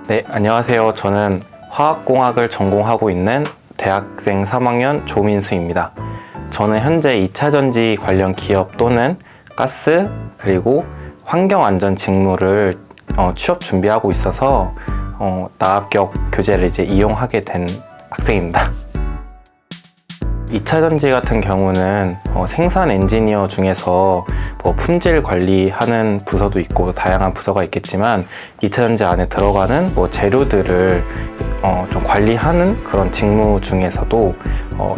네, 안녕하세요. 저는 화학공학을 전공하고 있는 대학생 3학년 조민수입니다. 저는 현재 2차전지 관련 기업 또는 가스 그리고 환경안전 직무를 취업 준비하고 있어서 나합격 교재를 이제 이용하게 된 학생입니다. 2차전지 같은 경우는 생산 엔지니어 중에서 품질 관리하는 부서도 있고 다양한 부서가 있겠지만 2차전지 안에 들어가는 재료들을 좀 관리하는 그런 직무 중에서도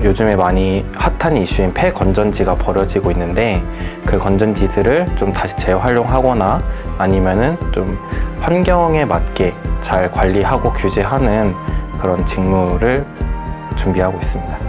요즘에 많이 핫한 이슈인 폐건전지가 벌어지고 있는데 그 건전지들을 좀 다시 재활용하거나 아니면은 좀 환경에 맞게 잘 관리하고 규제하는 그런 직무를 준비하고 있습니다.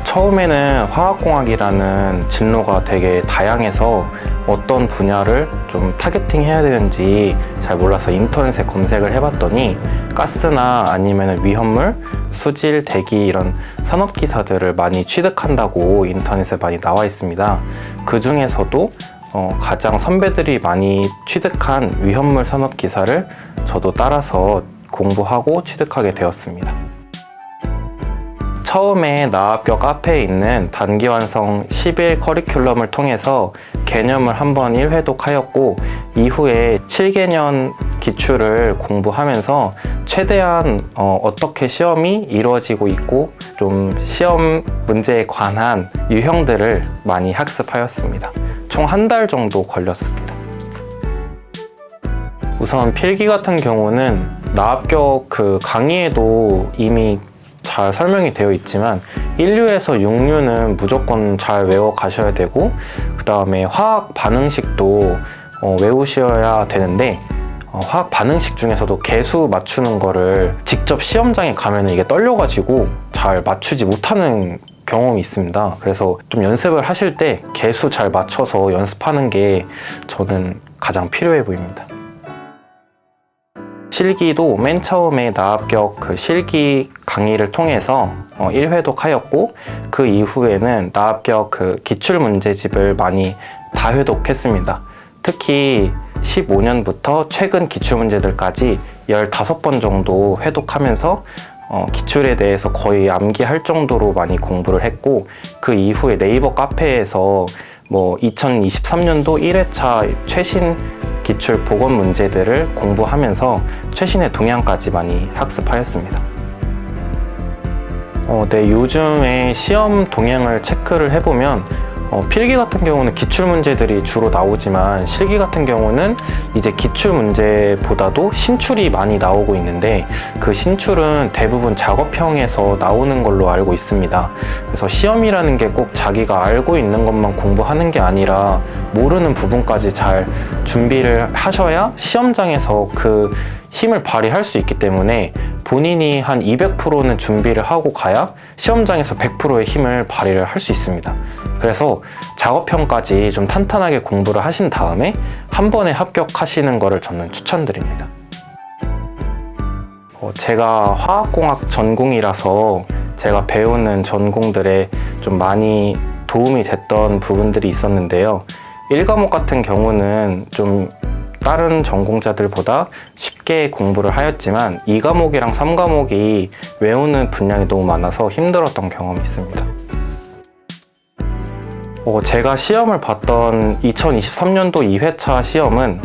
처음에는 화학공학이라는 진로가 되게 다양해서 어떤 분야를 좀 타겟팅 해야 되는지 잘 몰라서 인터넷에 검색을 해봤더니 가스나 아니면 위험물, 수질, 대기 이런 산업기사들을 많이 취득한다고 인터넷에 많이 나와 있습니다. 그 중에서도 가장 선배들이 많이 취득한 위험물 산업기사를 저도 따라서 공부하고 취득하게 되었습니다. 처음에 나합격 앞에 있는 단기완성 10일 커리큘럼을 통해서 개념을 한번 1회독하였고 이후에 7개년 기출을 공부하면서 최대한 어떻게 시험이 이루어지고 있고 좀 시험 문제에 관한 유형들을 많이 학습하였습니다. 총 한 달 정도 걸렸습니다. 우선 필기 같은 경우는 나합격 강의에도 이미 잘 설명이 되어 있지만 1류에서 6류는 무조건 잘 외워 가셔야 되고 그 다음에 화학 반응식도 외우셔야 되는데 화학 반응식 중에서도 개수 맞추는 거를 직접 시험장에 가면 이게 떨려가지고 잘 맞추지 못하는 경험이 있습니다. 그래서 좀 연습을 하실 때 개수 잘 맞춰서 연습하는 게 저는 가장 필요해 보입니다. 실기도 맨 처음에 나합격 실기 강의를 통해서 1회독 하였고 그 이후에는 나합격 기출문제집을 많이 다회독했습니다. 특히 15년부터 최근 기출문제들까지 15번 정도 회독하면서 기출에 대해서 거의 암기할 정도로 많이 공부를 했고 그 이후에 네이버 카페에서 2023년도 1회차 최신 기출 보건 문제들을 공부하면서 최신의 동향까지 많이 학습하였습니다. 네, 요즘에 시험 동향을 체크를 해보면 필기 같은 경우는 기출 문제들이 주로 나오지만 실기 같은 경우는 이제 기출 문제보다도 신출이 많이 나오고 있는데 그 신출은 대부분 작업형에서 나오는 걸로 알고 있습니다. 그래서 시험이라는 게 꼭 자기가 알고 있는 것만 공부하는 게 아니라 모르는 부분까지 잘 준비를 하셔야 시험장에서 그 힘을 발휘할 수 있기 때문에 본인이 한 200%는 준비를 하고 가야 시험장에서 100%의 힘을 발휘를 할 수 있습니다. 그래서 작업형까지 좀 탄탄하게 공부를 하신 다음에 한 번에 합격하시는 거를 저는 추천드립니다. 제가 화학공학 전공이라서 제가 배우는 전공들에 좀 많이 도움이 됐던 부분들이 있었는데요. 1과목 같은 경우는 좀 다른 전공자들보다 쉽게 공부를 하였지만 2과목이랑 3과목이 외우는 분량이 너무 많아서 힘들었던 경험이 있습니다. 제가 시험을 봤던 2023년도 2회차 시험은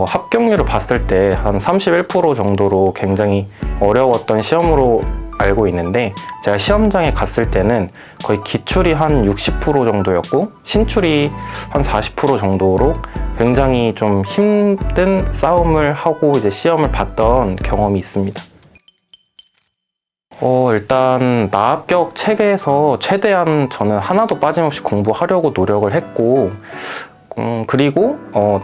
합격률을 봤을 때 한 31% 정도로 굉장히 어려웠던 시험으로 알고 있는데 제가 시험장에 갔을 때는 거의 기출이 한 60% 정도였고 신출이 한 40% 정도로 굉장히 좀 힘든 싸움을 하고 이제 시험을 봤던 경험이 있습니다. 일단 나합격 책에서 최대한 저는 하나도 빠짐없이 공부하려고 노력을 했고 그리고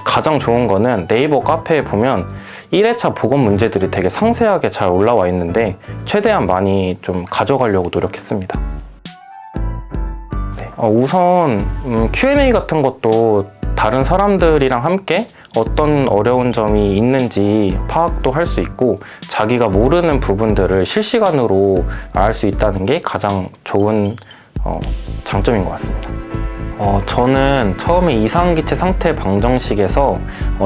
가장 좋은 거는 네이버 카페에 보면 1회차 보건 문제들이 되게 상세하게 잘 올라와 있는데 최대한 많이 좀 가져가려고 노력했습니다. 네, 우선 Q&A 같은 것도 다른 사람들이랑 함께 어떤 어려운 점이 있는지 파악도 할 수 있고 자기가 모르는 부분들을 실시간으로 알 수 있다는 게 가장 좋은 장점인 것 같습니다. 저는 처음에 이상기체 상태 방정식에서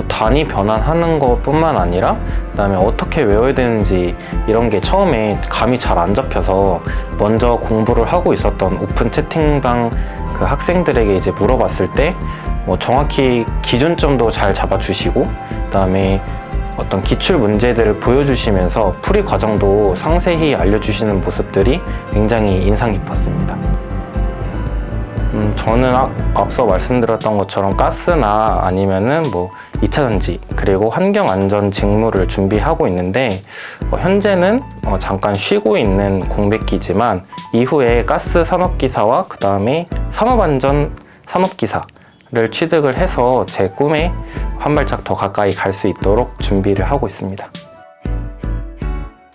단위 변환하는 것뿐만 아니라 그다음에 어떻게 외워야 되는지 이런 게 처음에 감이 잘 안 잡혀서 먼저 공부를 하고 있었던 오픈 채팅방 그 학생들에게 이제 물어봤을 때 정확히 기준점도 잘 잡아주시고 그다음에 어떤 기출 문제들을 보여주시면서 풀이 과정도 상세히 알려주시는 모습들이 굉장히 인상 깊었습니다. 저는 앞서 말씀드렸던 것처럼 가스나 아니면은 2차 전지 그리고 환경 안전 직무를 준비하고 있는데 현재는 잠깐 쉬고 있는 공백기지만 이후에 가스 산업기사와 그 다음에 산업안전 산업기사를 취득을 해서 제 꿈에 한 발짝 더 가까이 갈 수 있도록 준비를 하고 있습니다.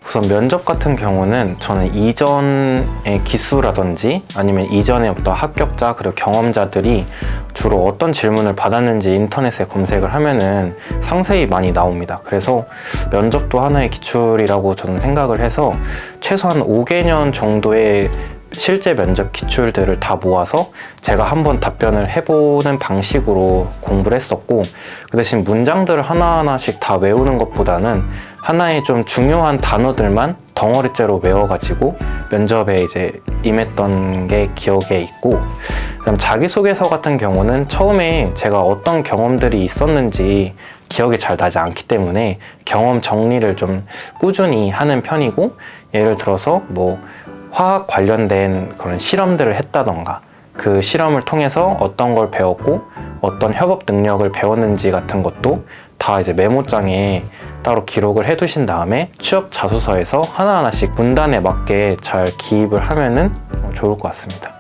우선 면접 같은 경우는 저는 이전의 기수라든지 아니면 이전의 어떤 합격자 그리고 경험자들이 주로 어떤 질문을 받았는지 인터넷에 검색을 하면은 상세히 많이 나옵니다. 그래서 면접도 하나의 기출이라고 저는 생각을 해서 최소한 5개년 정도의 실제 면접 기출들을 다 모아서 제가 한번 답변을 해보는 방식으로 공부를 했었고 그 대신 문장들을 하나하나씩 다 외우는 것보다는 하나의 좀 중요한 단어들만 덩어리째로 외워가지고 면접에 이제 임했던 게 기억에 있고 그다음 자기소개서 같은 경우는 처음에 제가 어떤 경험들이 있었는지 기억이 잘 나지 않기 때문에 경험 정리를 좀 꾸준히 하는 편이고 예를 들어서 화학 관련된 그런 실험들을 했다던가 그 실험을 통해서 어떤 걸 배웠고 어떤 협업 능력을 배웠는지 같은 것도 다 이제 메모장에 따로 기록을 해두신 다음에 취업 자소서에서 하나하나씩 문단에 맞게 잘 기입을 하면은 좋을 것 같습니다.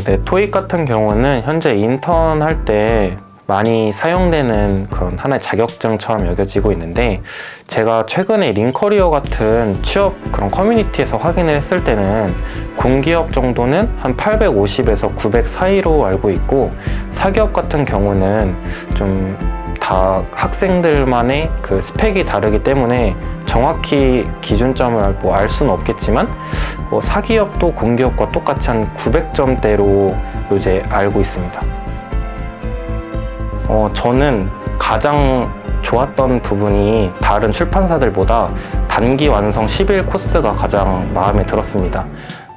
네, 토익 같은 경우는 현재 인턴 할 때 많이 사용되는 그런 하나의 자격증처럼 여겨지고 있는데 제가 최근에 링커리어 같은 취업 그런 커뮤니티에서 확인을 했을 때는 공기업 정도는 한 850에서 900 사이로 알고 있고 사기업 같은 경우는 좀 다 학생들만의 그 스펙이 다르기 때문에 정확히 기준점을 알 수는 없겠지만 사기업도 공기업과 똑같이 한 900점대로 요새 알고 있습니다. 저는 가장 좋았던 부분이 다른 출판사들보다 단기 완성 10일 코스가 가장 마음에 들었습니다.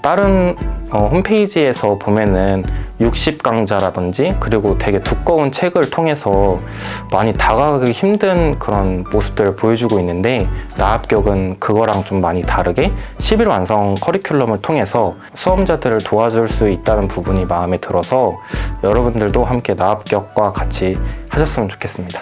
다른 홈페이지에서 보면은 60강자라든지 그리고 되게 두꺼운 책을 통해서 많이 다가가기 힘든 그런 모습들을 보여주고 있는데 나합격은 그거랑 좀 많이 다르게 10일 완성 커리큘럼을 통해서 수험자들을 도와줄 수 있다는 부분이 마음에 들어서 여러분들도 함께 나합격과 같이 하셨으면 좋겠습니다.